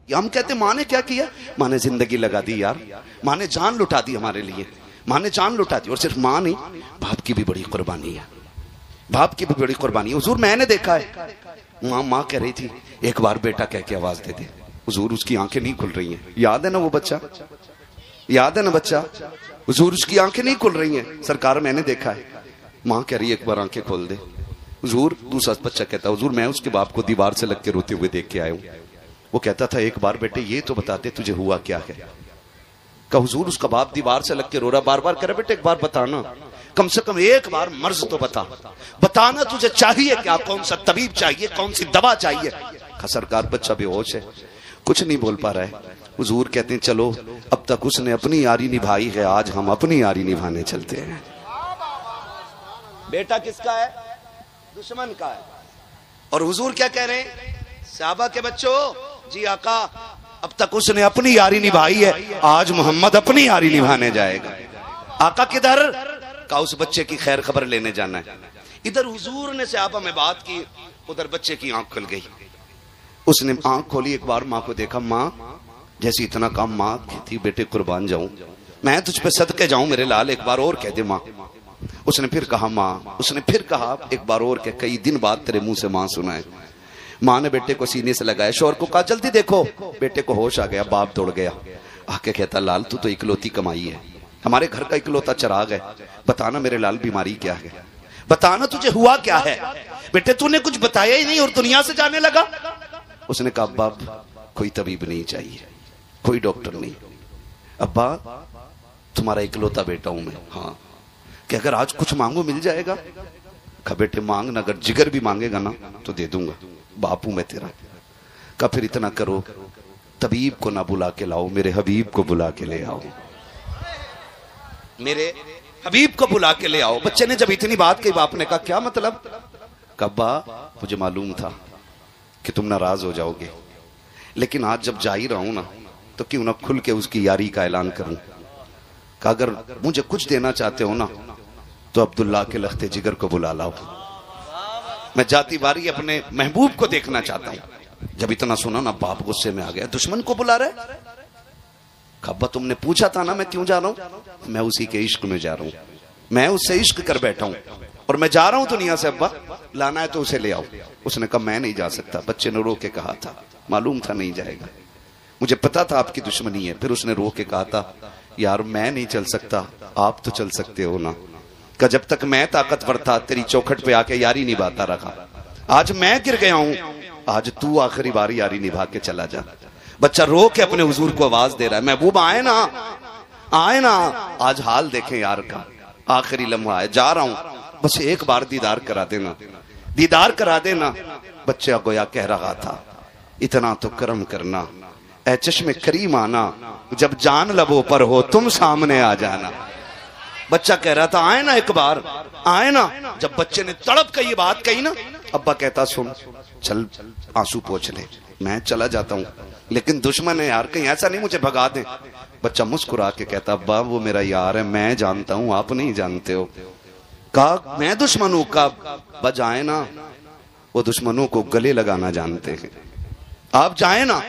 हम कहते माँ ने क्या किया? माँ ने जिंदगी लगा दी यार, माँ ने जान लुटा दी हमारे लिए, माँ ने जान लुटा दी। और सिर्फ माँ नहीं, बाप की भी बड़ी कुर्बानी है, बाप की भी बड़ी कुर्बानी है। हुजूर मैंने देखा है, माँ कह रही थी एक बार बेटा कह के आवाज दे दे। हुजूर उसकी आंखें नहीं खुल रही हैं, याद है ना वो बच्चा, याद है ना बच्चा? हुजूर उसकी आंखें नहीं खुल रही हैं, सरकार मैंने देखा है। माँ कह रही है एक बार आंखें खोल दे। हुजूर, दूसरा बच्चा कहता हुजूर मैं उसके बाप को दीवार से लग के रोते हुए देख के आया हूं। वो कहता था एक बार बेटे ये तो बताते तुझे हुआ क्या है। कहा हुजूर उसका बाप दीवार से लग के रो रहा, बार बार कह रहा बेटे एक बार बताना, कम से कम एक बार मर्ज तो बताना तुझे चाहिए क्या, कौन सा तबीब चाहिए, कौन सी दवा चाहिए। कहा सरकार बच्चा बेहोश है, कुछ नहीं बोल पा रहा है। हुजूर कहते हैं चलो अब तक उसने अपनी यारी निभाई है, आज हम अपनी यारी निभाने चलते हैं। बेटा किसका है? दुश्मन का है। और हुजूर क्या कह रहे हैं? सहाबा के बच्चों, जी आका अब तक उसने अपनी यारी निभाई है, आज मोहम्मद अपनी यारी निभाने जाएगा। आका किधर? का उस बच्चे की खैर खबर लेने जाना है। इधर हुजूर ने सहाबा में बात की, उधर बच्चे की आंख खुल गई। उसने आंख खोली, एक बार माँ को देखा, माँ जैसे इतना काम माँ की थी, बेटे कुर्बान जाऊं मैं, तुझ पे सदके जाऊं मेरे लाल, एक बार और कह दे माँ। उसने फिर कहा माँ, उसने फिर कहा एक बार और कह, कई दिन बाद तेरे मुंह से माँ सुना है। माँ ने बेटे को सीने से लगाया, शोर को कहा जल्दी देखो। बेटे को होश आ गया, बाप दौड़ गया, आके कहता लाल तू तो इकलौती कमाई है, हमारे घर का इकलौता चिराग है, बताना मेरे लाल बीमारी क्या है, बताना तुझे हुआ क्या है। बेटे तूने कुछ बताया ही नहीं और दुनिया से जाने लगा। उसने कहा बाप कोई तबीब नहीं चाहिए, कोई डॉक्टर नहीं, अब्बा तुम्हारा इकलौता बेटा हूं मैं। हाँ कि अगर आज कुछ मांगो मिल जाएगा? कहा बेटे मांगना, अगर जिगर भी मांगेगा ना तो दे दूंगा, बापू मैं तेरा। कहा फिर इतना करो, तबीब को ना बुला के लाओ, मेरे हबीब को बुला के ले आओ, मेरे हबीब को बुला के ले आओ। बच्चे ने जब इतनी बात कही, बाप ने कहा क्या मतलब? कब्बा मुझे मालूम था कि तुम नाराज हो जाओगे, लेकिन आज जब जा ही रहा हूं ना तो क्यों ना खुल के उसकी यारी का ऐलान करूं। कहा अगर मुझे कुछ देना चाहते हो ना तो अब्दुल्ला के लख्ते जिगर को बुला लाओ, मैं जाती बारी अपने महबूब को देखना चाहता हूं। जब इतना सुना ना बाप गुस्से में आ गया, दुश्मन को बुला रहे। अब्बा तुमने पूछा था ना मैं क्यों जा रहा हूं? मैं उसी के इश्क में जा रहा हूं, मैं उससे इश्क कर बैठा हूं और मैं जा रहा हूं दुनिया से। अब्बा लाना है तो उसे ले आओ। उसने कहा मैं नहीं जा सकता, बच्चे ने रो के कहा था, मालूम था नहीं जाएगा, मुझे पता था आपकी दुश्मनी है। फिर उसने रो के कहा था यार मैं नहीं चल सकता, आप तो चल सकते हो ना। कि जब तक मैं ताकतवर था तेरी चौखट पे आके यारी निभाता रखा, आज मैं गिर गया हूं, आज तू आखिरी बार यारी निभा के चला जा। बच्चा रो के अपने हुजूर को आवाज दे रहा है, महबूब आए ना, आए ना, आज हाल देखें यार का, आखिरी लम्हा है, जा रहा हूं, बस एक बार दीदार करा देना, दीदार करा देना। बच्चा गोया कह रहा था इतना तो करम करना, ऐ चश्मे करीम आना, जब जान लबों पर हो तुम सामने आ जाना। बच्चा कह रहा था आए ना एक बार, आए ना। जब बच्चे ने तड़प कर ये बात कही ना, अब्बा कहता सुन चल आंसू पोंछ ले, मैं चला जाता हूं, लेकिन दुश्मन है यार, कहीं ऐसा नहीं मुझे भगा दे। बच्चा मुस्कुरा के कहता अब्बा वो मेरा यार है, मैं जानता हूं आप नहीं जानते हो। कहा मैं दुश्मनों का बजाए ना, वो दुश्मनों को गले लगाना जानते हैं, आप जाए ना।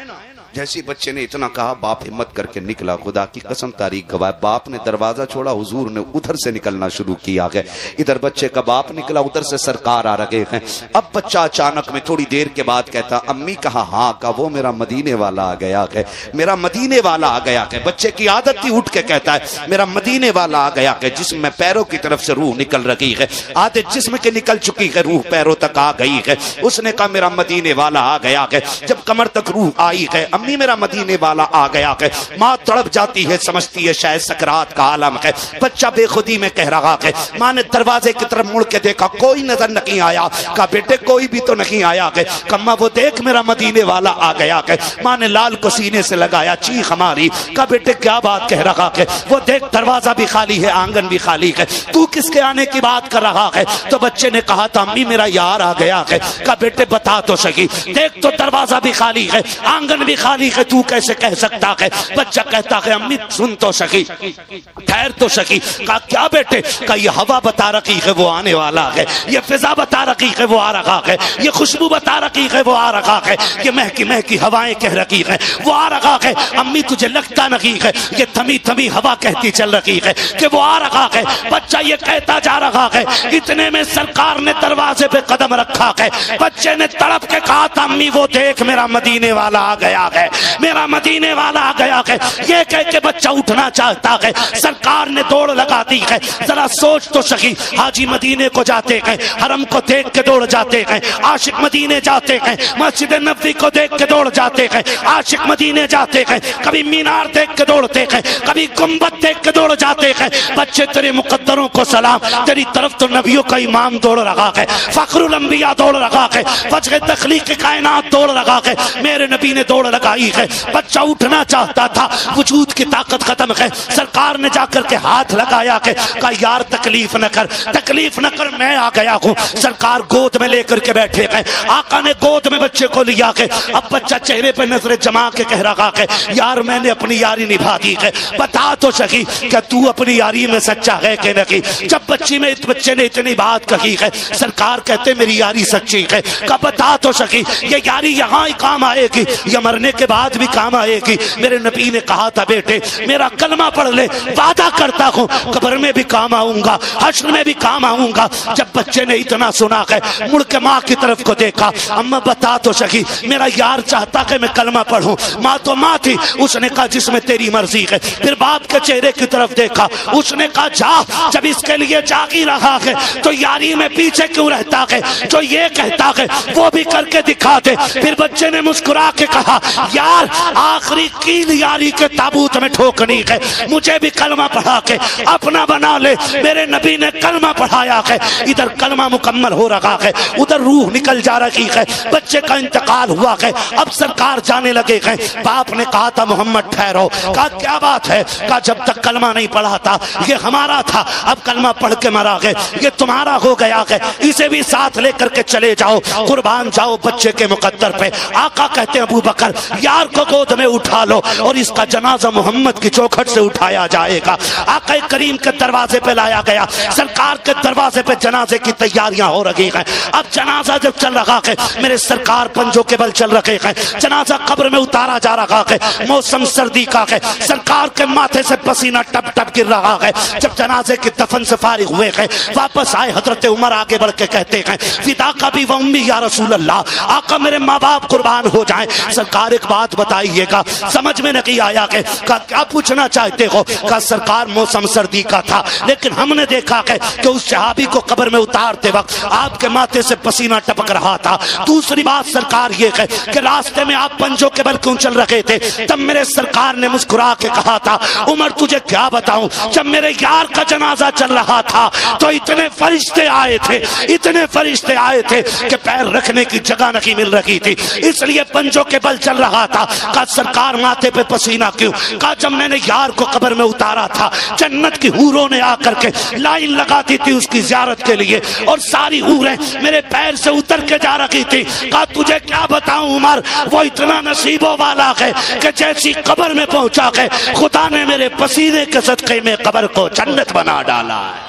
जैसे बच्चे ने इतना कहा बाप हिम्मत करके निकला, खुदा की कसम तारीख गवाह, बाप ने दरवाजा छोड़ा, हुजूर ने उधर से निकलना शुरू किया है। इधर बच्चे का बाप निकला, उधर से सरकार आ रहे हैं। अब बच्चा अचानक में थोड़ी देर के बाद कहता अम्मी कहा हाँ, का वो मेरा मदीने वाला आ गया है, मेरा मदीने वाला आ गया है। बच्चे की आदत थी उठ के कहता है मेरा मदीने वाला आ गया है, जिसम में पैरों की तरफ से रूह निकल रही है, आधे जिस्म के निकल चुकी है, रूह पैरों तक आ गई है। उसने कहा मेरा मदीने वाला आ गया है। जब कमर तक रूह आई है, अम्मी मेरा मदीने वाला आ गया है, माँ तड़प जाती है, समझती है शायद सकरात का आलम है। बच्चा बेखुदी में कह रहा है। माँ ने दरवाजे की तरफ मुड़ के देखा, कोई नजर नहीं आया। कहा बेटे कोई भी तो नहीं आया है। कम्मा वो देख मेरा मदीने वाला आ गया है। माँ ने लाल को सीने से लगाया, चीख हमारी। कहा बेटे क्या बात कह रहा है? वो देख दरवाजा भी खाली है, आंगन भी खाली है, तू किसके आने की बात कर रहा है? तो बच्चे ने कहा था अम्मी मेरा यार आ गया है। कहा बेटे बता तो सही, देख तो दरवाजा भी खाली है, आंगन भी खाली है, तू कैसे कह सकता है? बच्चा कहता है अम्मी सुन तो सकी, ठहर तो सकी। कहा क्या बेटे? कहा ये हवा बता रखी है वो आने वाला है, ये फिजा बता रखी है वो आ रखा है, ये खुशबू बता रखी है वो आ रखा है, ये महकी महकी हवाएं कह रखी है वो आ रखा है। अम्मी तुझे लगता नहीं है ये थमी थमी हवा कहती चल रही है कि वो आ रखा है। बच्चा ये कहता जा रहा है, इतने में सरकार ने दरवाजे पे कदम रखा है। बच्चे ने तड़प के कहा था अम्मी वो देख मेरा मदीने वाला आ गया है, मेरा मदीने वाला आ गया है। ये कह के बच्चा उठना चाहता है, सरकार ने दौड़ लगा दी है। जरा सोच तो सही, हाजी मदीने को जाते हैं, हरम को देख के दौड़ जाते हैं, आशिक मदीने जाते हैं, मस्जिद नबवी को देख के दौड़ जाते हैं, आशिक मदीने जाते हैं, कभी मीनार देख के दौड़ते हैं, कभी गुंबद देख के दौड़ जाते हैं। बच्चे तेरे मुकद्दरों को सलाम, तेरी तरफ तो नबियों का इमाम दौड़ रहा है, फखरुल अंबिया दौड़ रहा है, वजह तख्लीक कायनात दौड़ रहा है, मेरे नबी ने दौड़ लगाई है। बच्चा उठना चाहता था, वजूद की ताकत खत्म है। सरकार ने जाकर के हाथ लगाया के कहा यार तकलीफ न कर, तकलीफ न कर, मैं आ गया हूँ। सरकार गोद में लेकर के बैठे हैं, आका ने गोद में बच्चे को लिया के अब बच्चा चेहरे पे नजरें जमा के कह रहा है यार मैंने अपनी यारी निभा दी है, बता तो सकी क्या तू अपनी यारी में सच्चा है कि नहीं? जब बच्चे ने इतनी बात कही है, सरकार कहते मेरी यारी सच्ची है। का बता तो सकी ये यारी यहाँ ही काम आएगी या मरने के बाद भी काम आएगी? मेरे नबी ने कहा था बेटे मेरा कलमा पढ़ ले, वादा करता हूँ कब्र में भी काम आऊंगा, हश्र में भी काम आऊंगा। जब बच्चे ने इतना सुना है, मुड़ के माँ की तरफ को देखा, अम्मा बता तो सकी मेरा यार चाहता है मैं कलमा पढ़ूं। माँ तो माँ थी, उसने कहा जिसमें तेरी मर्जी है। फिर बाप के चेहरे की तरफ देखा, उसने कहा जा, जब इसके लिए जाग ही रहा है तो यारी में पीछे क्यों रहता है? जो ये कहता है वो भी करके दिखा दे। फिर बच्चे ने मुस्कुरा के कहा यार आखिरी कील यारी के ताबूत में ठोकनी है, मुझे भी कलमा पढ़ा के अपना बना ले। मेरे नबी ने कलमा पढ़ाया है, इधर कलमा मुकम्मल हो रहा है, उधर रूह निकल जा रही है, बच्चे का इंतकाल हुआ है। अब सरकार जाने लगे हैं। बाप ने कहा था मोहम्मद ठहरो। कहा क्या बात है? कहा जब तक कलमा नहीं पढ़ा था ये हमारा था, अब कलमा पढ़ के मरा है, ये तुम्हारा हो गया है, इसे भी साथ लेकर के चले जाओ, कुर्बान जाओ बच्चे के मुकद्दर पे। आका कहते हैं अबू बकर यार को गोद में उठा लो और इसका जनाजा मोहम्मद की चौखट से उठाया जाएगा। आका करीम के दरवाजे पे लाया गया, सरकार के दरवाजे पे जनाजे की तैयारियां हो रही हैं। अब जनाजा जब चल रहा है, मेरे सरकार पंजों के बल चल रहे हैं, जनाजा कब्र में उतारा जा रहा है, मौसम सर्दी का है, सरकार के माथे से पसीना टप टप गिर रहा है। जब जनाजे के दफन से फारिग हुए हैं, वापस आए हजरत उमर आगे बढ़ के कहते हैं फिदा का भी वम्मी या रसूल अल्लाह, आका मेरे माँ बाप कुर्बान हो जाएं। सरकार एक बात बताइएगा, समझ में नहीं आया कि क्या पूछना चाहते हो? का सरकार मौसम सर्दी का था, लेकिन हमने देखा है कि उस सहाबी को कब्र में उतारते वक्त आपके माथे से पसीना टपक रहा था। दूसरी बात सरकार ये है कि रास्ते में आप पंजों के बल क्यों चल रहे थे? तब मेरे सरकार ने मुस्कुरा के कहा था उमर तुझे क्या बताऊं, जब मेरे यार का जनाजा चल रहा था तो इतने फरिश्ते आए थे, इतने फरिश्ते आए थे कि पैर रखने की जगह नहीं मिल रही थी, इसलिए पंजों के बल चल रहा था। कहा सरकार माथे पे पसीना क्यों? कहा जब मैंने यार को कब्र में उतारा था, जन्नत की हूरों ने आकर के लाइन लगाती थी उसकी जियारत के लिए, और सारी हूरें मेरे पैर से उतर के जा रही थी। कहा तुझे क्या बताऊं उमर, वो इतना नसीबों वाला है कि जैसी कब्र में पहुंचा है, खुदा ने मेरे पसीने के सदके में कब्र को जन्नत बना डाला है।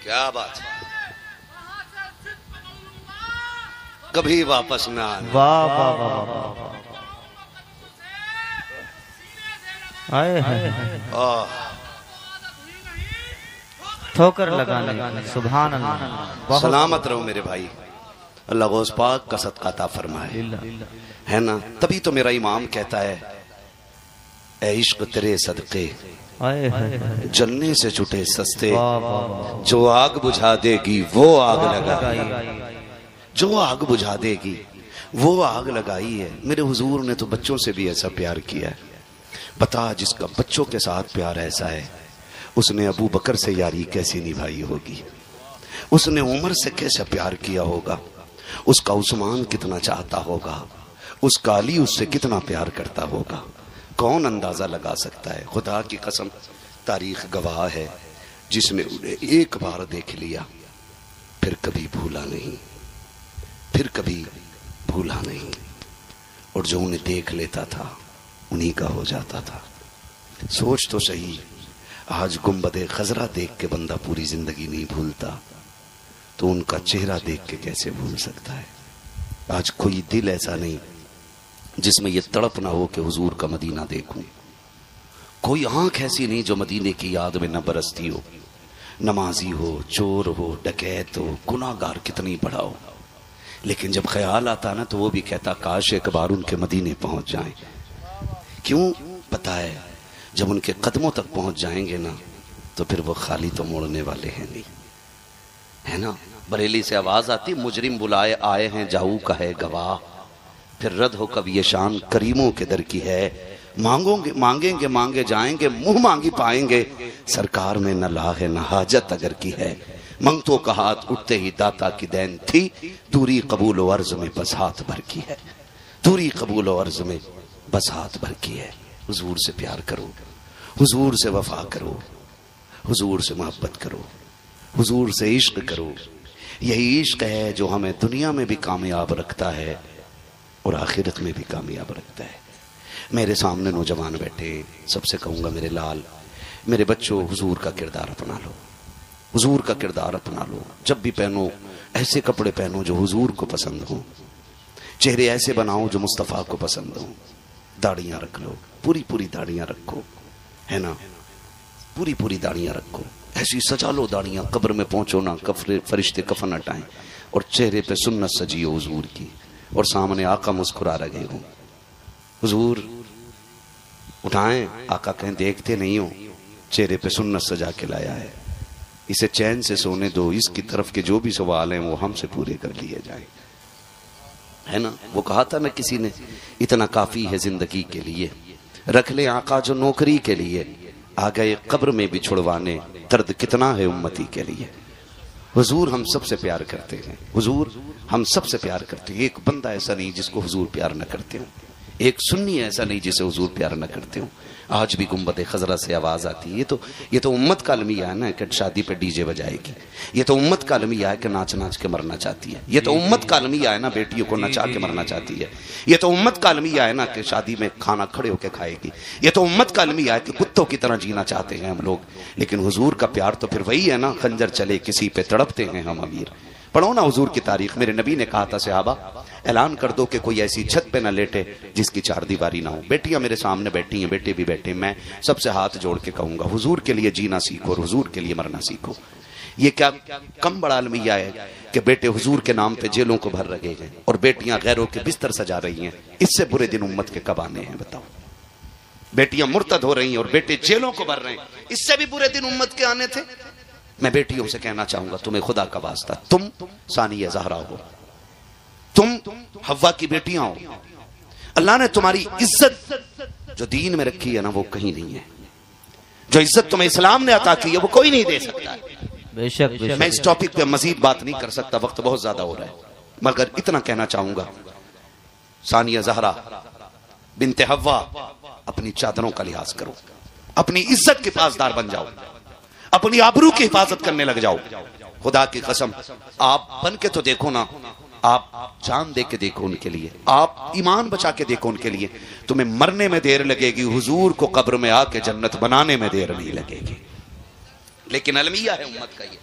क्या बात, कभी वापस ना आना। वाह वाह वाह वाह, ठोकर लगाने, सुभान अल्लाह। सलामत रहो मेरे भाई, अल्लाह गौस पाक का सदका अता फरमाए, है ना? तभी तो मेरा इमाम कहता है ऐ इश्क तेरे सदके जलने से छुटे सस्ते, जो आग बुझा देगी वो आग लगाई, जो आग बुझा देगी वो आग लगाई है। मेरे हुजूर ने तो बच्चों से भी ऐसा प्यार किया है। बता जिसका बच्चों के साथ प्यार ऐसा है, उसने अबू बकर से यारी कैसी निभाई होगी, उसने उमर से कैसे प्यार किया होगा, उसका उस्मान कितना चाहता होगा, उसका अली उससे कितना प्यार करता होगा। कौन अंदाजा लगा सकता है। खुदा की कसम तारीख गवाह है, जिसने उन्हें एक बार देख लिया फिर कभी भूला नहीं, फिर कभी भूला नहीं। और जो उन्हें देख लेता था उन्हीं का हो जाता था। सोच तो सही, आज गुंबदे खजरा देख के बंदा पूरी जिंदगी नहीं भूलता, तो उनका चेहरा देख के कैसे भूल सकता है। आज कोई दिल ऐसा नहीं जिसमें यह तड़प ना हो कि हुजूर का मदीना देखूं, कोई आंख ऐसी नहीं जो मदीने की याद में न बरसती हो। नमाजी हो, चोर हो, डकैत हो, गुनाहगार कितनी बड़ा हो, लेकिन जब ख्याल आता ना तो वो भी कहता काश एक बार उनके मदीने पहुंच जाएं। क्यों? पता है जब उनके कदमों तक पहुंच जाएंगे ना तो फिर वो खाली तो मोड़ने वाले हैं नहीं, है ना। बरेली से आवाज आती, मुजरिम बुलाए आए हैं जाऊ का है गवाह, फिर रद्द हो कब ये शान करीमों के दर की है। मांगोगे मांगेंगे मांगे जाएंगे, मुंह मांगी पाएंगे, सरकार में न ला है न हाजत अगर की है। मंगतों का हाथ उठते ही दाता की देन थी, दूरी कबूल व अर्ज में बस हाथ भर की है, दूरी कबूल व अर्ज में बस हाथ भर की है। हुजूर से प्यार करो, हुजूर से वफा करो, हुजूर से मोहब्बत करो, हुजूर से इश्क करो। यही इश्क है जो हमें दुनिया में भी कामयाब रखता है और आखिरत में भी कामयाब रखता है। मेरे सामने नौजवान बैठे, सबसे कहूंगा मेरे लाल, मेरे बच्चों, हुजूर का किरदार अपना लो, हुजूर का किरदार अपना लो। जब भी पहनो ऐसे कपड़े पहनो जो हुजूर को पसंद हो, चेहरे ऐसे बनाओ जो मुस्तफ़ा को पसंद हो। दाढ़ियां रख लो, पूरी पूरी दाढ़ियां रखो, है ना, पूरी पूरी दाढ़ियां रखो, ऐसी सजा लो दाढ़ियां, कब्र में पहुंचो ना फरिश्ते कफन हटाएं, और चेहरे पे सुन्नत सजी हो हुजूर की, और सामने आका मुस्कुरा रहे हो। हुजूर उठाएं, आका कहें देखते नहीं हो, चेहरे पे सुन्नत सजा के लाया है, इसे चैन से सोने दो, इसकी तरफ के जो भी सवाल हैं वो हमसे पूरे कर लिए जाएं, है ना। वो कहा था ना किसी ने, इतना काफी है जिंदगी के लिए, रख ले आका जो नौकरी के लिए, आ गए कब्र में भी छुड़वाने, दर्द कितना है उम्मती के लिए। हुजूर हम सबसे प्यार करते हैं, हुजूर हम सबसे प्यार करते हैं। एक बंदा ऐसा नहीं जिसको हुजूर प्यार न करते हो, एक सुन्नी ऐसा नहीं जिसे हुजूर प्यार न करते हो। आज भी गुंबद खजरा से आवाज आती है, ये तो उम्मत का अलमिया है ना कि शादी पे डीजे बजाएगी, ये तो उम्मत का अलमिया है कि नाच नाच के मरना चाहती है, ये तो उम्मत का अलमिया है ना बेटियों को नचा के मरना चाहती है, ये तो उम्मत का अलमिया है ना कि शादी में खाना खड़े होकर खाएगी, ये तो उम्मत का अलमिया है कि कुत्तों की तरह जीना चाहते हैं हम लोग। लेकिन हुजूर का प्यार तो फिर वही है ना, खंजर चले किसी पे तड़पते हैं हम अमीर। पढ़ो ना हुजूर की तारीख, मेरे नबी ने कहा था सहाबा ऐलान कर दो कि कोई ऐसी छत पे ना लेटे जिसकी चार दीवारी ना हो। बेटियां मेरे सामने बैठी हैं, बेटे भी बैठे, मैं सबसे हाथ जोड़ के कहूंगा हुजूर के लिए जीना सीखो और हुजूर के लिए मरना सीखो। ये क्या कम बड़ा अलमिया है कि बेटे हुजूर के नाम पे जेलों को भर रहे हैं और बेटियां गैरों के बिस्तर सजा रही हैं। इससे बुरे दिन उम्मत के कब आने हैं बताओ। बेटियां मुर्तद हो रही हैं और बेटे जेलों को भर रहे हैं, इससे भी बुरे दिन उम्मत के आने थे। मैं बेटियों से कहना चाहूंगा, तुम्हें खुदा का वास्ता, तुम सानिया ज़हरा हो, तुम हव्वा की बेटियां हो। अल्लाह ने तुम्हारी इज्जत जो दीन में रखी है ना वो कहीं नहीं है। जो इज्जत तुम्हें इस्लाम ने अता की है वो कोई नहीं दे सकता है। बेशक, बेशक। मैं इस टॉपिक पे मजीद बात नहीं कर सकता, वक्त बहुत ज्यादा हो रहा है, मगर इतना कहना चाहूंगा, सानिया ज़हरा बिनते हव्वा, अपनी चादरों का लिहाज करो, अपनी इज्जत के पासदार बन जाओ, अपनी आबरू की हिफाजत करने लग जाओ। खुदा की कसम आप बन के तो देखो ना, आप जान दे के देखो उनके लिए, आप ईमान बचा के देखो उनके लिए। तुम्हें मरने में देर लगेगी, हुजूर को कब्र में आके जन्नत बनाने में देर नहीं लगेगी। लेकिन अलमिया है उम्मत का, ये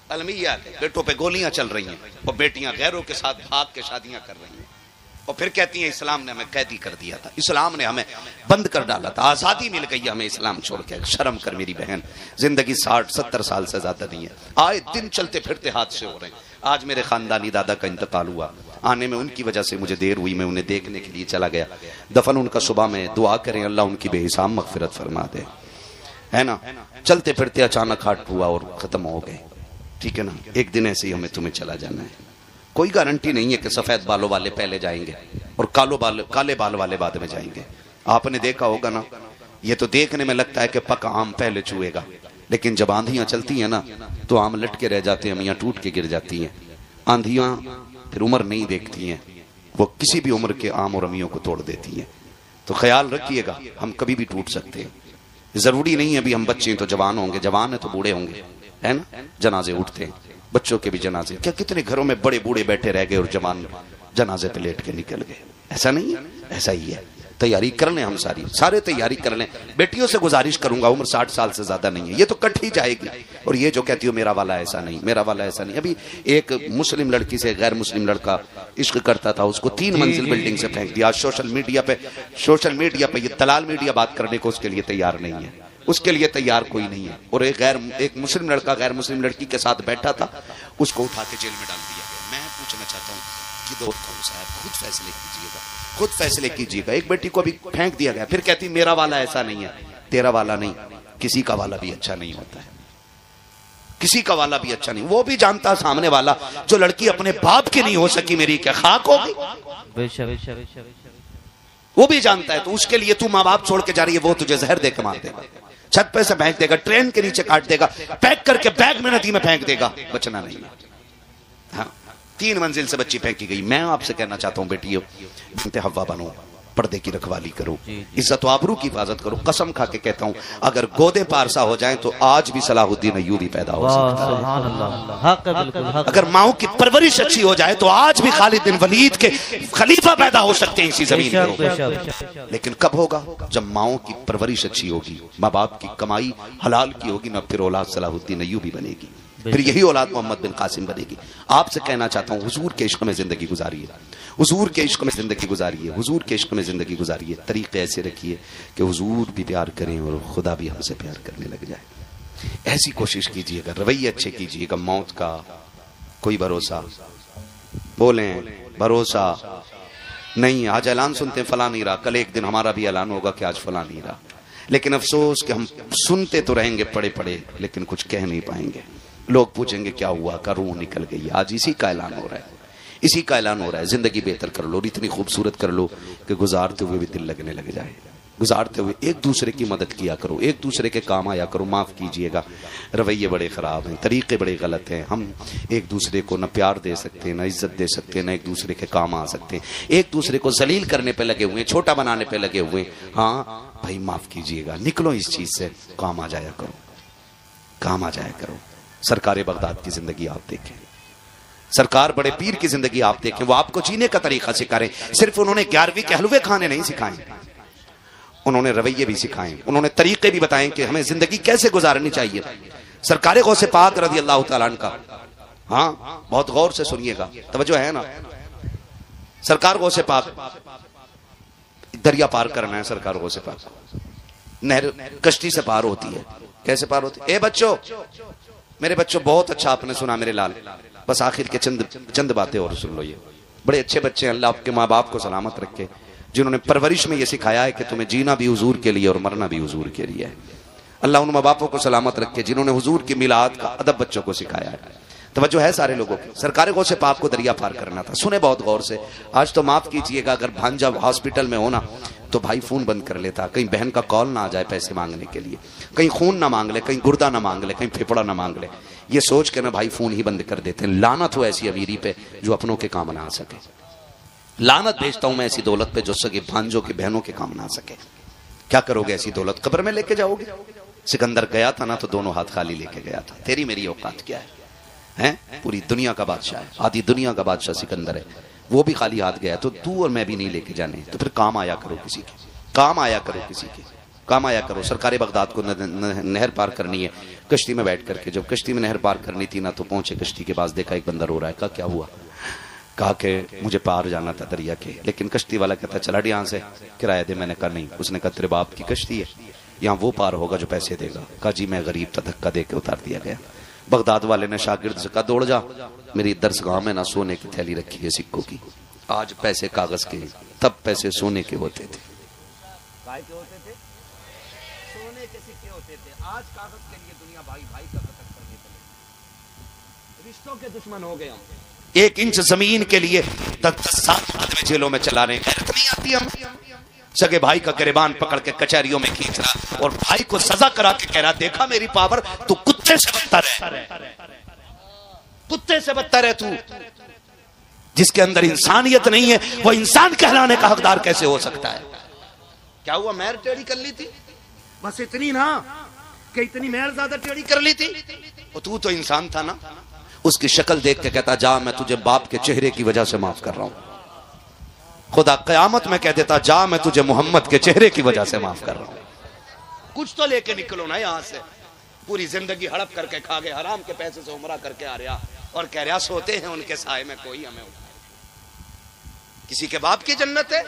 अलमिया है। बेटों पे गोलियां चल रही हैं और बेटियां गैरों के साथ भाग के शादियां कर रही हैं और फिर कहती हैं इस्लाम ने हमें कैदी कर दिया था, इस्लाम ने हमें बंद कर डाला था, आजादी मिल गई हमें इस्लाम छोड़ के। शर्म कर मेरी बहन, जिंदगी 60-70 साल से ज्यादा नहीं है, आए दिन चलते फिरते हादसे हो रहे हैं। आज मेरे खानदानी दादा का इंतकाल हुआ, आने में उनकी वजह से मुझे देर हुई, मैं उन्हें देखने के लिए चला गया। दफन उनका सुबह में, दुआ करें अल्लाह उनकी बेहिसाब मगफिरत फरमा दे, है ना। चलते फिरते अचानक हार्ट हुआ और खत्म हो गए, ठीक है ना। एक दिन ऐसे ही हमें तुम्हें चला जाना है, कोई गारंटी नहीं है कि सफेद बालों वाले पहले जाएंगे और काले बाल वाले बाद में जाएंगे। आपने देखा होगा ना, ये तो देखने में लगता है कि पका आम पहले चुएगा, लेकिन जब आंधियां चलती हैं ना तो आम लटके रह जाते हैं, मियाँ टूट के गिर जाती हैं। आंधियां फिर उम्र नहीं देखती हैं, वो किसी भी उम्र के आम और अमियों को तोड़ देती हैं। तो ख्याल रखिएगा, हम कभी भी टूट सकते हैं। जरूरी नहीं है अभी हम बच्चे हैं तो जवान होंगे, जवान है तो बूढ़े होंगे, है ना। जनाजे उठते हैं, बच्चों के भी जनाजे। क्या कितने घरों में बड़े बूढ़े बैठे रह गए और जवान जनाजे पे लेट के निकल गए। ऐसा नहीं है, ऐसा ही है। तैयारी कर लें, हम सारे तैयारी कर लें। बेटियों से गुजारिश करूंगा, उम्र 60 साल से ज्यादा नहीं है, ये तो कट ही जाएगी। और ये जो कहती हो मेरा वाला ऐसा नहीं, मेरा वाला ऐसा नहीं। अभी एक मुस्लिम लड़की से गैर मुस्लिम लड़का इश्क करता था, उसको 3 मंजिल बिल्डिंग से फेंक दिया। सोशल मीडिया पे ये दलाल मीडिया बात करने को उसके लिए तैयार नहीं है, उसके लिए तैयार कोई नहीं है। और एक मुस्लिम लड़का गैर मुस्लिम लड़की के साथ बैठा था, उसको उठा के जेल में डाल दिया गया। मैं पूछना चाहता हूँ कि दो साहब खुद फैसले कीजिएगा, खुद फैसले कीजिएगा। एक बेटी को अभी फेंक दिया गया, फिर कहती मेरा वाला ऐसा नहीं है। तेरा वाला नहीं, किसी का वाला भी अच्छा नहीं होता है, किसी का वाला भी अच्छा नहीं। वो भी जानता सामने वाला, जो लड़की अपने बाप की नहीं हो सकी, मेरी क्या खाक होगी, वो भी जानता है। तो उसके लिए तू माँ बाप छोड़ के जा रही है, वो तुझे जहर दे के मार देगा, छत पे से फेंक देगा, ट्रेन के नीचे काट देगा, पैक करके बैग में नदी में फेंक देगा, बचना नहीं है। हाँ, 3 मंजिल से बच्ची फेंकी गई। मैं आपसे कहना चाहता हूं बेटियों, बिन्ते हव्वा बनो, पर्दे की रखवाली करो, इज्जत आबरू की हिफाजत करो। कसम खा के कहता हूं, अगर गोदे पारसा हो जाएं तो आज भी सलाहुद्दीन अय्यूबी पैदा हो सकता है। अगर माओ की परवरिश अच्छी हो जाए तो आज भी खालिद बिन वलीद के खलीफा पैदा हो सकते हैं इसी जमीन पर। लेकिन कब होगा? जब माओ की परवरिश अच्छी होगी, माँ बाप की कमाई हलाल की होगी ना, फिर औलाद सलाहुद्दीन अय्यूबी बनेगी, फिर यही औलाद मोहम्मद बिन कासिम बनेगी। आपसे कहना चाहता हूं, हुजूर के इश्क में जिंदगी गुजारिए, हुजूर के इश्क में जिंदगी गुजारिए, हुजूर के इश्क में जिंदगी गुजारिए। तरीके ऐसे रखिए कि हुजूर भी प्यार करें और खुदा भी हमसे प्यार करने लग जाए। ऐसी कोशिश कीजिएगा, रवैये अच्छे कीजिएगा। मौत का कोई भरोसा, बोलें भरोसा नहीं। आज ऐलान सुनते हैं फला नहीं रहा, कल एक दिन हमारा भी ऐलान होगा कि आज फला नहीं रहा। लेकिन अफसोस कि हम सुनते तो रहेंगे पड़े पड़े, लेकिन कुछ कह नहीं पाएंगे। लोग पूछेंगे क्या हुआ, का रूह निकल गई। आज इसी का ऐलान हो रहा है, इसी का ऐलान हो रहा है। जिंदगी बेहतर कर लो और इतनी खूबसूरत कर लो कि गुजारते हुए भी दिल लगने लग जाए। गुजारते हुए एक दूसरे की मदद किया करो, एक दूसरे के काम आया करो। माफ कीजिएगा, रवैये बड़े खराब हैं, तरीके बड़े गलत हैं। हम एक दूसरे को न प्यार दे सकते, न इज्जत दे सकते, न एक दूसरे के काम आ सकते। एक दूसरे को जलील करने पे लगे हुए, छोटा बनाने पे लगे हुए। हाँ भाई माफ कीजिएगा, निकलो इस चीज से, काम आ जाया करो, काम आ जाया करो। सरकार बगदाद की जिंदगी आप देखें, सरकार बड़े पीर की जिंदगी आप देखें, वो आपको जीने का तरीका सिखा रहे। सिर्फ उन्होंने 11वीं के हलवे खाने नहीं सिखाए, उन्होंने रवैये भी सिखाए, उन्होंने तरीके भी बताएं कि हमें जिंदगी कैसे गुजारनी चाहिए। सरकार गौसे पाक रज़ी अल्लाह तआला अन्हु का, हाँ बहुत गौर से सुनिएगा, तवज्जो है ना। सरकार गौसे पाक, दरिया पार करना है, सरकार गौसे पाक नहर कश्ती से पार होती है। कैसे पार होती है? ए बच्चों, मेरे बच्चों, बहुत अच्छा आपने सुना मेरे लाल, बस आखिर के चंद बातें और सुन लो। ये बड़े अच्छे बच्चे हैं, अल्लाह आपके माँ बाप को सलामत रखे, जिन्होंने परवरिश में ये सिखाया है कि तुम्हें जीना भी हुजूर के लिए और मरना भी हुजूर के लिए है। अल्लाह उन माँ बापों को सलामत रखे जिन्होंने हुजूर की मिलाद का अदब बच्चों को सिखाया है। तवज्जो है सारे लोगों की। सरकार गौसे पाक को दरिया पार करना था, सुने बहुत गौर से। आज तो माफ कीजिएगा, अगर भांजा हॉस्पिटल में होना तो भाई फोन बंद कर लेता, कहीं बहन का कॉल ना आ जाए पैसे मांगने के लिए, कहीं खून ना मांग ले, कहीं गुर्दा ना मांग ले, कहीं फेफड़ा ना मांग ले, ये सोच के ना भाई फोन ही बंद कर देते हैं। लानत हो ऐसी अमीरी पे जो अपनों के काम ना आ सके, लानत भेजता हूं मैं ऐसी दौलत पे जो सगे भांजों के बहनों के काम ना आ सके। क्या करोगे ऐसी दौलत? कब्र में लेके जाओगे? सिकंदर गया था ना तो दोनों हाथ खाली लेके गया था। तेरी मेरी औकात क्या है? पूरी दुनिया का बादशाह है, आधी दुनिया का बादशाह सिकंदर है, वो भी खाली हाथ गया। तो तू और मैं भी नहीं लेके जाने, तो फिर काम आया करो किसी के, काम आया करो किसी के, काम आया करो। सरकार बगदाद को नहर पार करनी है, कश्ती में बैठ करके। जब कश्ती में नहर पार करनी थी ना तो पहुंचे कश्ती के पास, देखा एक बंदा रो रहा है। कहा क्या हुआ? कहा कि मुझे पार जाना था दरिया के, लेकिन कश्ती वाला कहता चला यहाँ से, किराया दे। मैंने कहा नहीं। उसने कहा तेरे बाप की कश्ती है, यहाँ वो पार होगा जो पैसे देगा। कहा जी मैं गरीब था, धक्का दे के उतार दिया गया। बगदाद वाले ने शागिर्द से कहा दौड़ जा, मेरी दरसगाह में ना सोने की थैली रखी है सिक्कों की। आज पैसे कागज के, तब पैसे सोने के होते थे। काय के होते थे? सोने के सिक्के होते थे। आज कागज के लिए दुनिया भाई भाई का कत्ल करने चले, रिश्तों के दुश्मन हो गए हम। 1 इंच जमीन के लिए 10 साल जेलों में चला रहे हैं। गैरत नहीं आती हम? सगे भाई का गिरबान पकड़ के कचहरियों में खींच रहा और भाई को सजा करा के कह रहा, देखा मेरी पावर, तू कुत्ते से बदतर है, कुत्ते से बदतर है तू। जिसके अंदर इंसानियत नहीं है वो इंसान कहलाने का हकदार कैसे हो सकता है? क्या हुआ, मैर टेढ़ी कर ली थी, बस इतनी ना कि इतनी मैर ज्यादा टेढ़ी कर ली थी, और तू तो इंसान था ना। उसकी शक्ल देख के कहता, जा मैं तुझे बाप के चेहरे की वजह से माफ कर रहा हूं। खुदा कयामत में कह देता, जा मैं तुझे मोहम्मद के चेहरे की वजह से माफ कर रहा हूं। कुछ तो लेके निकलो ना यहां से। पूरी जिंदगी हड़प करके खा गए, हराम के पैसे से उमरा करके आ रहा और कह रहा सोते हैं उनके साए में कोई हमें उठाए। किसी के बाप की जन्नत है,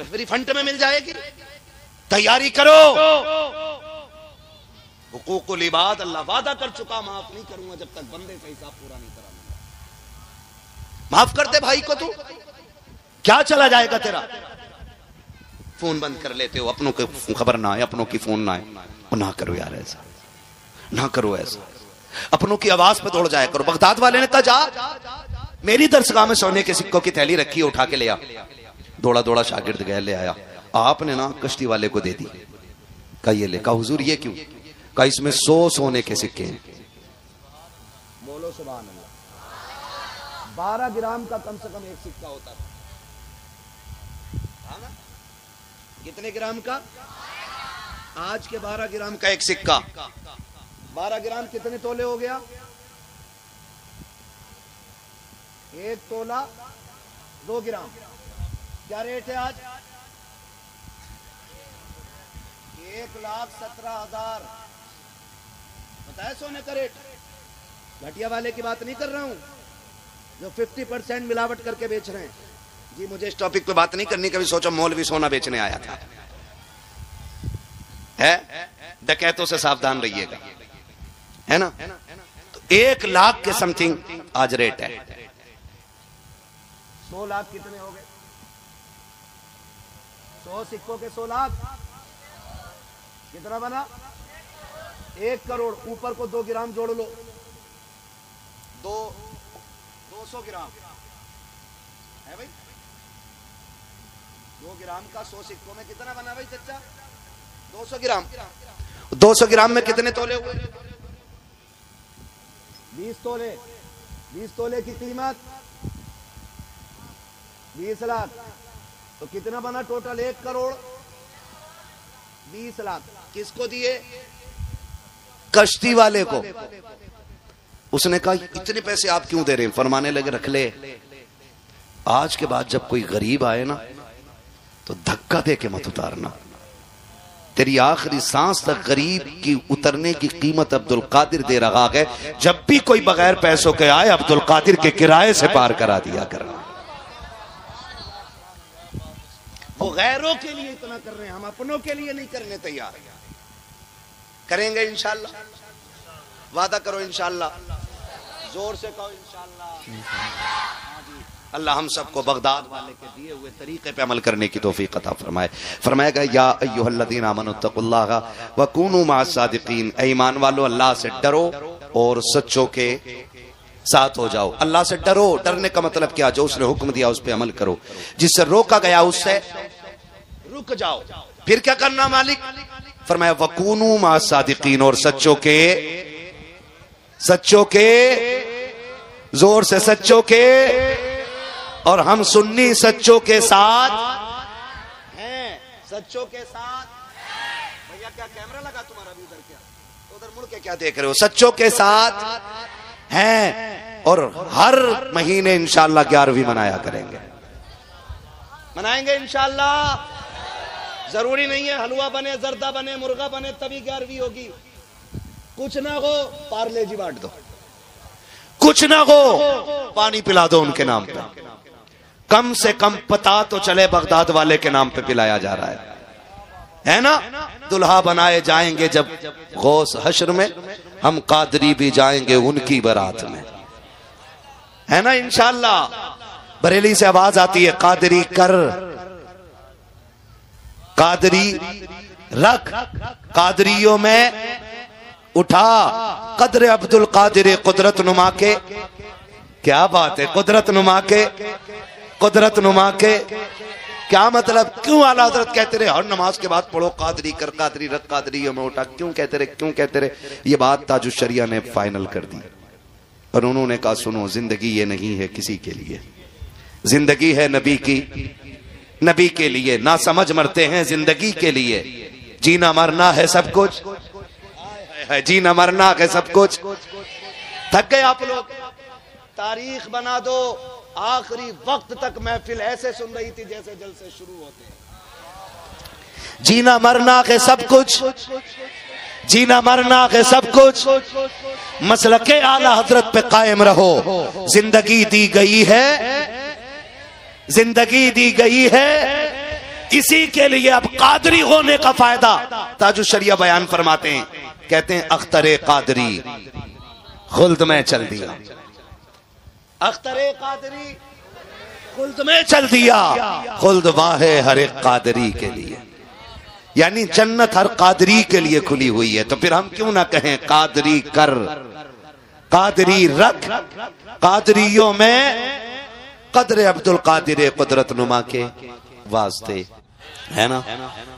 मेरी फंट में मिल जाएगी। तैयारी करो, हुकूकुल इबाद अल्लाह वादा कर चुका, माफ नहीं करूंगा जब तक बंदे का हिसाब पूरा नहीं करा। माफ कर दे भाई को, तू क्या चला जाएगा तेरा? फोन बंद कर लेते हो, अपनों की खबर ना आए, अपनों की फोन ना आए, ना करो यार ऐसा, ना करो ऐसा। अपनों की आवाज पे दौड़ जाया करो। बगदाद वाले ने कहा, जा मेरी दरसगाह में सोने के सिक्कों की थैली रखी है, उठा के ले आ। दौड़ा दौड़ा शागिर्द गया, ले आया। आपने ना कश्ती वाले को दे दी। कहा ये ले। कहा हुजूर ये क्यों? कहा इसमें 100 सोने के सिक्के हैं। बोलो सुभान अल्लाह। 12 ग्राम का कम से कम एक सिक्का होता था ना? कितने ग्राम का? आज के 12 ग्राम का एक सिक्का। 12 ग्राम कितने तोले हो गया? 1 तोला 2 ग्राम। क्या रेट है आज? 1,17,000। बताया सोने का रेट। घटिया वाले की बात नहीं कर रहा हूं जो 50% मिलावट करके बेच रहे हैं। जी मुझे इस टॉपिक पे बात नहीं करनी, कभी सोचा मौलवी सोना बेचने आया था। है डकैतों से सावधान रहिएगा, है ना? तो 1 लाख के समथिंग आज रेट है। 100 लाख कितने हो गए? 100 सिक्कों के 100 लाख कितना बना? 1 करोड़। ऊपर को 2 ग्राम जोड़ लो, 200 ग्राम है भाई। 2 ग्राम का 100 सिक्कों में कितना बना भाई चचा? 200 ग्राम। 200 ग्राम में कितने तोले हुए? 20 तोले। 20 तोले की कीमत 20 लाख। तो कितना बना टोटल? 1 करोड़ 20 लाख। किसको दिए? कश्ती वाले को। उसने कहा इतने पैसे आप क्यों दे रहे हैं? फरमाने लगे रख ले, आज के बाद जब कोई गरीब आए ना तो धक्का दे के मत उतारना। तेरी आखिरी सांस तक गरीब की उतरने की कीमत अब्दुल कादिर दे रहा है। जब भी कोई बगैर पैसों के आए अब्दुल कादिर के किराए से पार करा दिया करना। वो गैरों के लिए इतना कर रहे हैं, हम अपनों के लिए नहीं करने तैयार। करेंगे इंशाल्लाह, वादा करो इंशाल्लाह, जोर से कहो इंशाल्लाह। अल्लाह हम सबको बगदाद वाले के दिए हुए तरीके पे अमल करने की तौफीक अता फरमाए। फरमाएगा या अय्युहल्लज़ीना आमनुत्तकुल्लाह व कूनू मअस सादिकीन। ऐ ईमान वालो अल्लाह से डरो और सच्चों के साथ हो जाओ। अल्लाह से डरो, डरने का मतलब क्या? जो उसने हुक्म दिया उस पे अमल करो, जिससे रोका गया उससे रुक जाओ। फिर क्या करना मालिक? फरमाया वकूनू मअस सादिकीन, और सच्चों के जोर से सच्चों के, और हम सुन्नी सच्चों के साथ हैं। सच्चों के साथ। भैया क्या कैमरा लगा तुम्हारा भी उधर? क्या उधर मुड़ के क्या देख रहे हो? सच्चों के साथ हैं और हर महीने इंशाल्लाह 11वीं मनाया करेंगे, मनाएंगे इंशाल्लाह। जरूरी नहीं है हलवा बने, जर्दा बने, मुर्गा बने तभी 11वीं होगी। कुछ ना हो पार्ले जी बांट दो, कुछ ना हो पानी पिला दो उनके नाम पे। कम से कम पता तो चले बगदाद वाले के नाम पे पिलाया जा रहा है ना? दुल्हा बनाए जाएंगे जब गौस हश्र में, हम कादरी भी जाएंगे उनकी बारात में, है ना? इंशाल्लाह। बरेली से आवाज आती है कादरी कर, कादरी रख, कादरियों में उठा कदर अब्दुल कादिर कुदरत नुमा के। क्या बात है, कुदरत नुमा के, कुदरत नुमा के क्या मतलब? क्यों आला हजरत कहते रहे हर नमाज के बाद पढ़ो कादरी कर कादरी रख कादरी ये मोटा, क्यों कहते रहे, क्यों कहते रहे? ये बात ताजुश शरिया ने फाइनल कर दी और उन्होंने कहा सुनो, जिंदगी ये नहीं है किसी के लिए, जिंदगी है नबी की, नबी के लिए। ना समझ मरते हैं जिंदगी के लिए, जीना मरना है सब कुछ, जीना मरना है सब कुछ। थक गए आप लोग? तारीख बना दो, आखिरी वक्त तक महफिल ऐसे सुन रही थी जैसे जलसे शुरू होते हैं। जीना मरना के सब कुछ, जीना मरना के सब कुछ, मसलके आला हजरत पे कायम रहो। जिंदगी दी गई है, जिंदगी दी गई है इसी के लिए। अब कादरी होने का फायदा ताजुश शरिया बयान फरमाते हैं, कहते हैं अख्तरे कादरी खुल्द में चल दिया, अख्तरे कादरी खुल्द में चल दिया, खुल्द वाहे हर एक कादरी के लिए, यानी जन्नत हर कादरी के लिए खुली हुई है। तो फिर हम क्यों ना कहें कादरी कर, कादरी रख, कादरियों में कदर अब्दुल कादिर कुदरत नुमा के वास्ते, है ना?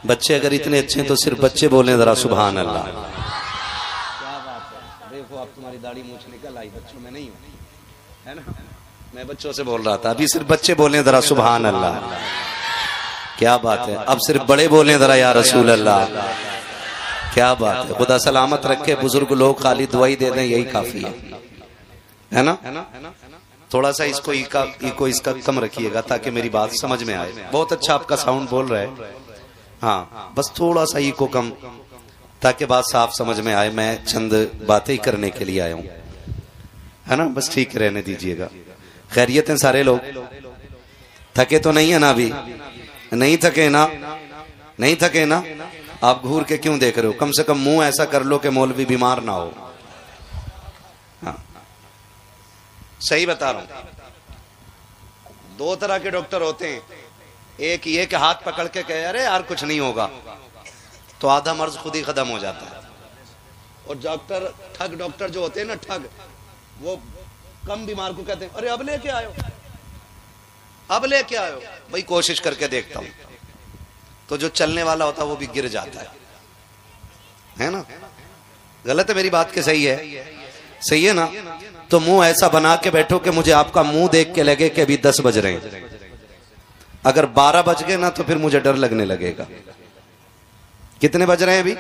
बच्चे अगर इतने अच्छे हैं तो सिर्फ बच्चे बोले जरा सुभान अल्लाह। क्या बात है, देखो अब तुम्हारी दाढ़ी मूंछ निकल आई, बच्चों में नहीं है ना? मैं बच्चों से बोल रहा था, अभी सिर्फ बच्चे बोले जरा सुभान अल्लाह। क्या बात है, अब सिर्फ बड़े बोले जरा या रसूल अल्लाह। क्या बात है, खुदा सलामत रखे, बुजुर्ग लोग खाली दुआई दे दें यही काफी है ना? थोड़ा सा इसको इसका कम रखिएगा ताकि मेरी बात समझ में आए। बहुत अच्छा आपका साउंड बोल रहा है, हाँ बस थोड़ा सा इको कम ताकि बात साफ समझ में आए। मैं चंद बातें ही करने के लिए आया हूँ, है ना? बस ठीक रहने दीजिएगा। खैरियत हैं सारे लोग? थके तो नहीं है ना? अभी नहीं थके ना? नहीं थके ना? आप घूर के क्यों देख रहे हो? कम से कम मुंह ऐसा कर लो कि मौलवी बीमार ना हो। हाँ सही बता रहा हूं। दो तरह के डॉक्टर होते हैं, एक ये कि हाथ पकड़ के कहे अरे यार कुछ नहीं होगा, तो आधा मर्ज खुद ही खत्म हो जाता है। और डॉक्टर ठग डॉक्टर जो होते हैं ना, ठग, वो कम बीमार को कहते हैं अरे अब लेके आयो, अब लेके आयो, भाई कोशिश करके देखता हूं। तो जो चलने वाला होता है वो भी गिर जाता है ना? गलत है मेरी बात के सही है? सही है ना? तो मुंह ऐसा बना के बैठो कि मुझे आपका मुंह देख के लगे कि अभी 10 बज रहे हैं। अगर 12 बज गए ना तो फिर मुझे डर लगने लगेगा। कितने बज रहे हैं अभी?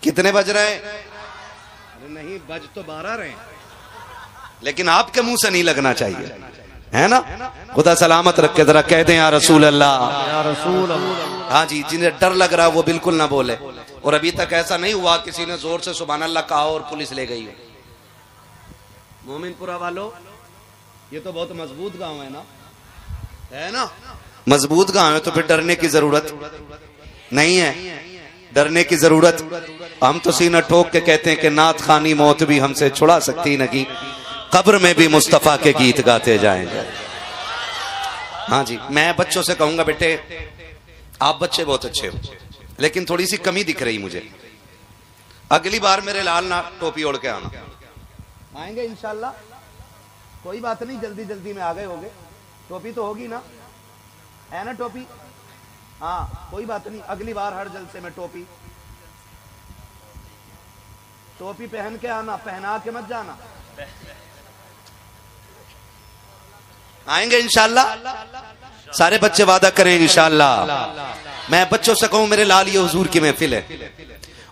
कितने बज रहे हैं? अरे नहीं, बज तो 12 रहे हैं, लेकिन आपके मुंह से नहीं लगना चाहिए, है ना? खुदा सलामत रखे, जरा कह दें या रसूल अल्लाह, या रसूल अल्लाह। हाँ जी, जिन्हें डर लग रहा है वो बिल्कुल ना बोले। और अभी तक ऐसा नहीं हुआ किसी ने जोर से सुभान अल्लाह कहा और पुलिस ले गई हो। मोमिनपुरा वालों, ये तो बहुत मजबूत गांव है ना? है ना? मजबूत गांव है तो फिर डरने की जरूरत नहीं है, डरने की जरूरत। हम तो सीना ठोक के कहते हैं कि नात खानी मौत भी हमसे छुड़ा सकती नहीं, कब्र में भी मुस्तफा के गीत गाते जाएंगे। हाँ जी, मैं बच्चों से कहूंगा बेटे आप बच्चे बहुत अच्छे हो, लेकिन थोड़ी सी कमी दिख रही मुझे। अगली बार मेरे लाल ना टोपी ओढ़ के आना। आएंगे इंशाल्लाह, कोई बात नहीं, जल्दी जल्दी में आ गए होगे। टोपी तो होगी ना, है ना टोपी? हाँ कोई बात नहीं, अगली बार हर जलसे में टोपी टोपी पहन के आना, पहना के मत जाना। आएंगे इंशाल्लाह, सारे बच्चे वादा करें इंशाल्लाह। मैं बच्चों से कहूं मेरे लाल ये हुजूर की महफिल है,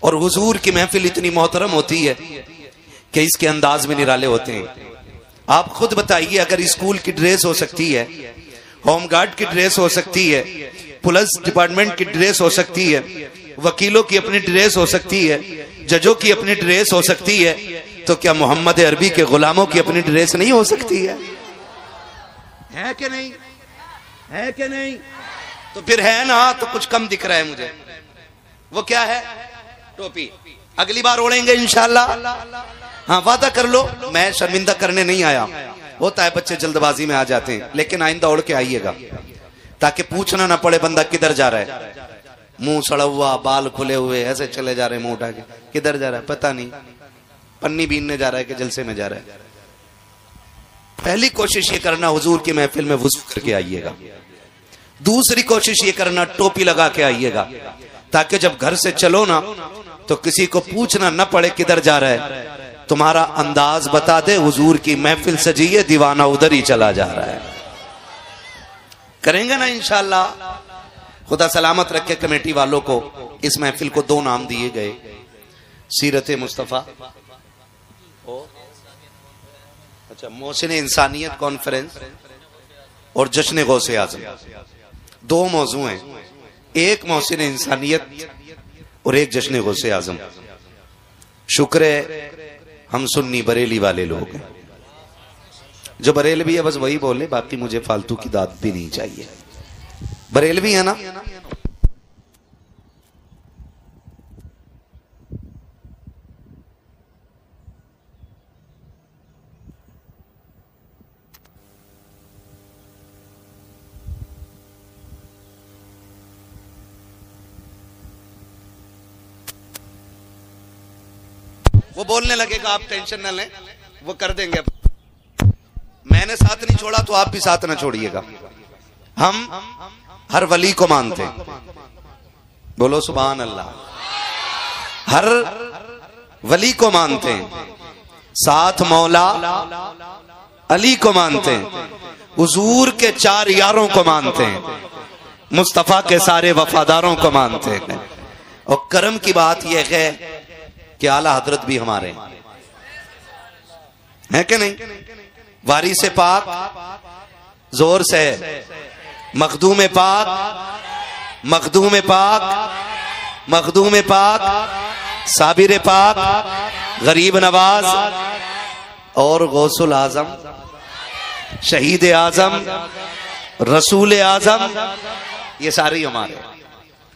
और हुजूर की महफिल इतनी मोहतरम होती है कि इसके अंदाज में निराले होते हैं। आप खुद बताइए, अगर स्कूल की ड्रेस हो सकती है, होमगार्ड की ड्रेस हो सकती है, पुलिस डिपार्टमेंट की ड्रेस हो सकती है, वकीलों की अपनी ड्रेस हो सकती है, जजों की अपनी ड्रेस हो सकती है, तो क्या मोहम्मद अरबी के गुलामों की अपनी ड्रेस नहीं हो सकती है? है कि नहीं? है कि नहीं? तो फिर है ना, तो कुछ कम दिख रहा है मुझे। वो क्या है? टोपी। अगली बार ओढ़ेंगे इंशाल्लाह। हाँ वादा कर लो, मैं शर्मिंदा करने नहीं आया। होता है बच्चे जल्दबाजी में आ जाते हैं, लेकिन आइंदा ओढ़ के आइएगा ताकि पूछना ना पड़े बंदा किधर जा रहा है। मुंह सड़ा हुआ, बाल खुले हुए, ऐसे चले जा रहे मुंह उठा के, किधर जा रहा है पता नहीं, पन्नी बीनने जा रहा है कि जलसे में जा रहा है। पहली कोशिश ये करना हुजूर की महफिल में वुज़ू करके आइएगा। दूसरी कोशिश ये करना, टोपी लगा के आइएगा, ताकि जब घर से चलो ना तो किसी को पूछना न पड़े किधर जा रहा है, तुम्हारा अंदाज बता दे हुजूर की महफिल सजी है, दीवाना उधर ही चला जा रहा है। करेंगे ना इंशाअल्लाह। खुदा सलामत रखे कमेटी वालों को। इस महफिल को 2 नाम दिए गए, सीरत मुस्तफ़ा, अच्छा मोहसिन इंसानियत कॉन्फ्रेंस और जश्न गौसे आज़म। 2 मौजू हैं, एक मोहसिन इंसानियत और एक जश्न गौसे आज़म। शुक्र है हम सुन्नी बरेली वाले लोग हैं। जो बरेलवी है बस वही बोले, बाकी मुझे फालतू की दाद भी नहीं चाहिए। बरेलवी है ना? वो बोलने लगेगा, आप टेंशन न लें, वो कर देंगे। मैंने साथ नहीं छोड़ा तो आप भी साथ न छोड़िएगा। हम हर वली को मानते हैं, बोलो सुभान अल्लाह। हर वली को मानते हैं, साथ मौला अली को मानते हैं, हुजूर के 4 यारों को मानते हैं, मुस्तफा के सारे वफादारों को मानते हैं। और करम की बात यह है कि आला हजरत भी हमारे हैं कि नहीं? वारिस पाक, जोर से मखदूम पाक, मखदूम पाक, मखदूम पाक, साबिर पाक, गरीब नवाज और गौसुल आजम, शहीद आजम, रसूल आजम, ये सारे हमारे।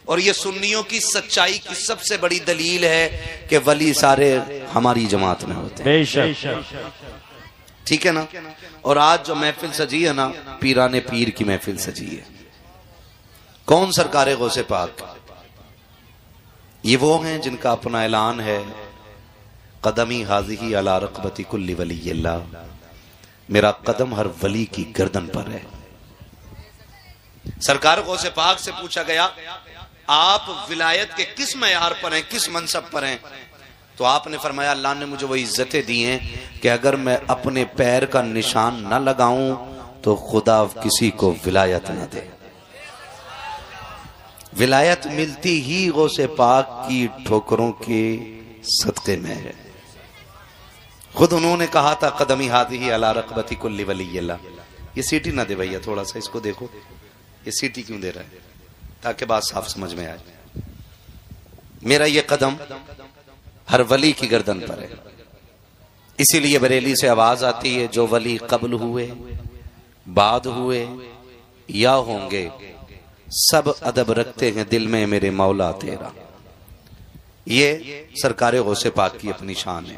और ये सुन्नियों की सच्चाई की सबसे बड़ी दलील है कि वली सारे हमारी जमात में होते हैं। ठीक है ना? और आज जो महफिल सजी है ना, पीराने पीर की महफिल सजी है। कौन सरकारे गौसे पाक? ये वो हैं जिनका अपना ऐलान है, कदमी हाज़िही अला रक़बती कुल्ली वलीय्यिल्लाह, मेरा कदम हर वली की गर्दन पर है। सरकार गौसे पाक से पूछा गया, आप विलायत के किस मयार पर हैं, किस मनसब पर हैं? तो आपने फरमाया, अल्लाह ने मुझे वो इज्जतें दी हैं कि अगर मैं अपने पैर का निशान न लगाऊं तो खुदा किसी को विलायत न दे। विलायत मिलती ही गौसे पाक की ठोकरों के सदके में है। खुद उन्होंने कहा था, कदमी हाज़िही अला रक़बती कुल्ली वलीय्यिल्लाह। ये सीटी ना दे भैया, थोड़ा सा इसको देखो, ये सीटी क्यों दे रहा है, ताकि बात साफ समझ में आए। मेरा ये कदम हर वली की गर्दन पर है। इसीलिए बरेली से आवाज आती है, जो वली कब्ल हुए, बाद हुए या होंगे, सब अदब रखते हैं दिल में मेरे मौला तेरा। ये सरकारे गौसे पाक की अपनी शान है।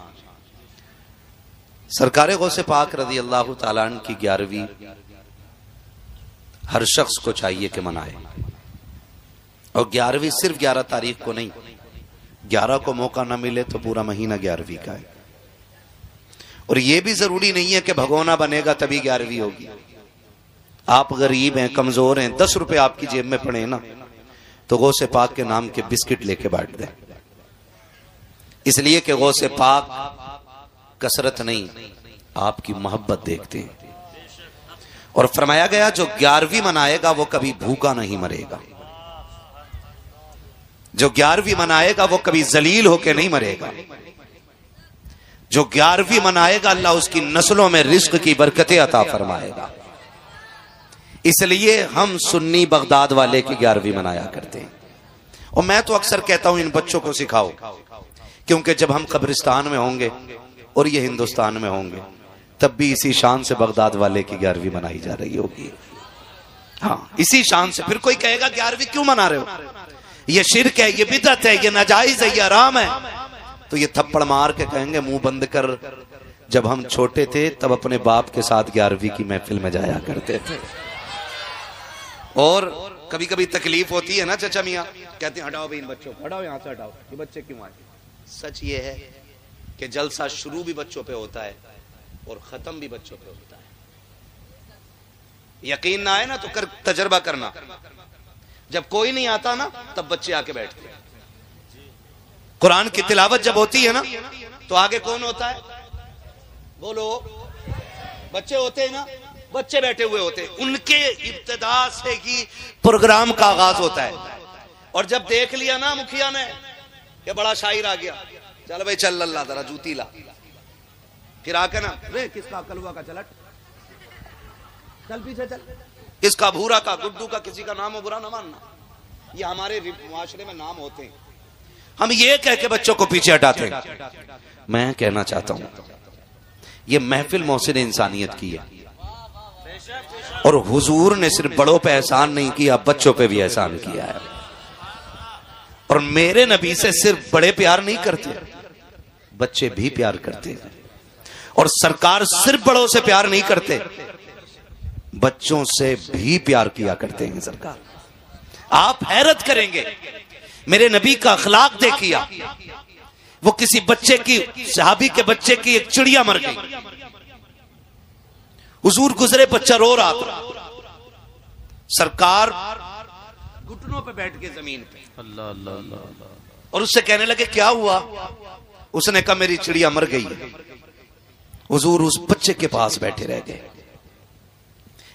सरकारे गौसे पाक रज़ी अल्लाह ताला अन्हु की 11वीं हर शख्स को चाहिए कि मनाए। और 11वीं सिर्फ 11 तारीख को नहीं, 11 को मौका ना मिले तो पूरा महीना 11वीं का है। और यह भी जरूरी नहीं है कि भगोना बनेगा तभी 11वीं होगी। आप गरीब हैं, कमजोर हैं, 10 रुपए आपकी जेब में पड़े ना, तो गौसे पाक के नाम के बिस्किट लेके बांट दें। इसलिए कि गौसे पाक कसरत नहीं, आपकी मोहब्बत देखते हैं। और फरमाया गया, जो 11वीं मनाएगा वो कभी भूखा नहीं मरेगा। जो 11वीं मनाएगा वो कभी जलील होके नहीं मरेगा। जो 11वीं मनाएगा अल्लाह उसकी नस्लों में रिस्क की बरकतें अता फरमाएगा। इसलिए हम सुन्नी बगदाद वाले की 11वीं मनाया करते हैं। और मैं तो अक्सर कहता हूं, इन बच्चों को सिखाओ, क्योंकि जब हम कब्रिस्तान में होंगे और ये हिंदुस्तान में होंगे, तब भी इसी शान से बगदाद वाले की 11वीं मनाई जा रही होगी। हाँ, इसी शान से। फिर कोई कहेगा 11वीं क्यों मना रहे हो, ये शिर्क है, ये बिदअत है, ये नाजायज है, ये हराम है, तो ये थप्पड़ मार के कहेंगे मुंह बंद कर, जब हम छोटे थे तब अपने बाप के साथ 11वीं की महफिल में जाया करते थे। और कभी कभी तकलीफ होती है ना चचा मियाँ, कहते हैं हटाओ भाई इन बच्चों को, हटाओ यहाँ से, हटाओ, ये बच्चे क्यों आए। सच ये है कि जलसा शुरू भी बच्चों पे होता है और खत्म भी बच्चों पे होता है। यकीन ना आए ना तो कर तजर्बा करना, जब कोई नहीं आता ना तब बच्चे आके बैठते हैं। कुरान की तिलावत जब होती है ना तो आगे कौन होता है? बोलो, बच्चे होते हैं ना, बच्चे बैठे हुए होते हैं, उनके इब्तिदा से ही प्रोग्राम का आगाज होता है। और जब देख लिया ना मुखिया ने कि बड़ा शायर आ गया, चल भाई चल अल्लाह जरा जूती ला, फिर आके ना रे किसका कलवा का चलट, चल पीछे चल, किसका भूरा का गुड्डू का, किसी का नाम हो बुरा ना मानना, ये हमारे मुआशरे में नाम होते हैं। हम ये कह के बच्चों को पीछे हटाते हैं। मैं कहना चाहता हूं ये महफिल मोहसिन इंसानियत की है, और हुजूर ने सिर्फ बड़ों पे एहसान नहीं किया, बच्चों पे भी एहसान किया है। और मेरे नबी से सिर्फ बड़े प्यार नहीं करते, बच्चे भी प्यार करते हैं। और सरकार सिर्फ बड़ों से प्यार नहीं करते, बच्चों से भी प्यार किया करते हैं सरकार। आप हैरत करेंगे, मेरे नबी का अखलाक देखिए। वो किसी बच्चे की, सहाबी के बच्चे की एक चिड़िया मर गई, हुजूर गुजरे, बच्चा रो रहा था, सरकार घुटनों पे बैठ के जमीन पे अल्लाह अल्लाह अल्लाह, और उससे कहने लगे क्या हुआ? उसने कहा मेरी चिड़िया मर गई है। हुजूर उस बच्चे के पास बैठे रह गए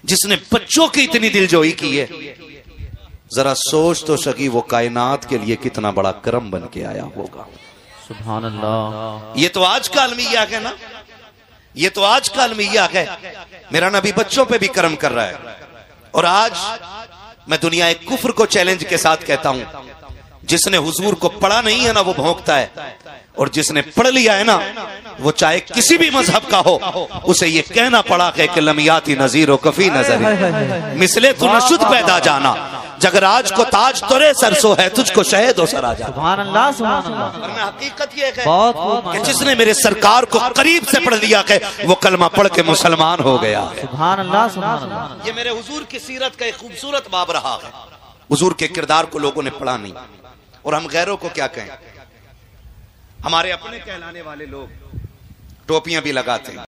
जिसने बच्चों की इतनी दिलजोई की है। जरा सोच तो सकी वो कायनात के लिए कितना बड़ा करम बन के आया होगा। सुभान अल्लाह। ये तो आज का अलमिया है ना, ये तो आज का अलमिया है। मेरा नबी बच्चों पे भी करम कर रहा है। और आज मैं दुनिया एक कुफ्र को चैलेंज के साथ कहता हूं, जिसने हुजूर को पढ़ा नहीं है ना वो भौंकता है, और जिसने पढ़ लिया है ना वो चाहे किसी भी मजहब का हो, उसे ये कहना पड़ा कि लमियाती नजीर व कफी नजर मिसले तू नशुद पैदा जाना, जगराज को ताज तोरे सरसो है, तुझको शहद हो सरा जा। सुभान अल्लाह सुभान अल्लाह। वरना हकीकत ये है बहुत कि जिसने मेरे सरकार को करीब से पढ़ लिया है वो कलमा पढ़ के मुसलमान हो गया है। सुभान अल्लाह सुभान अल्लाह। ये मेरे हुजूर की सीरत का एक खूबसूरत बाब रहा है। हुजूर के किरदार को लोगों ने पढ़ा नहीं, और हम गैरों को क्या कहें? हमारे अपने कहलाने वाले लोग टोपियां भी लगाते हैं,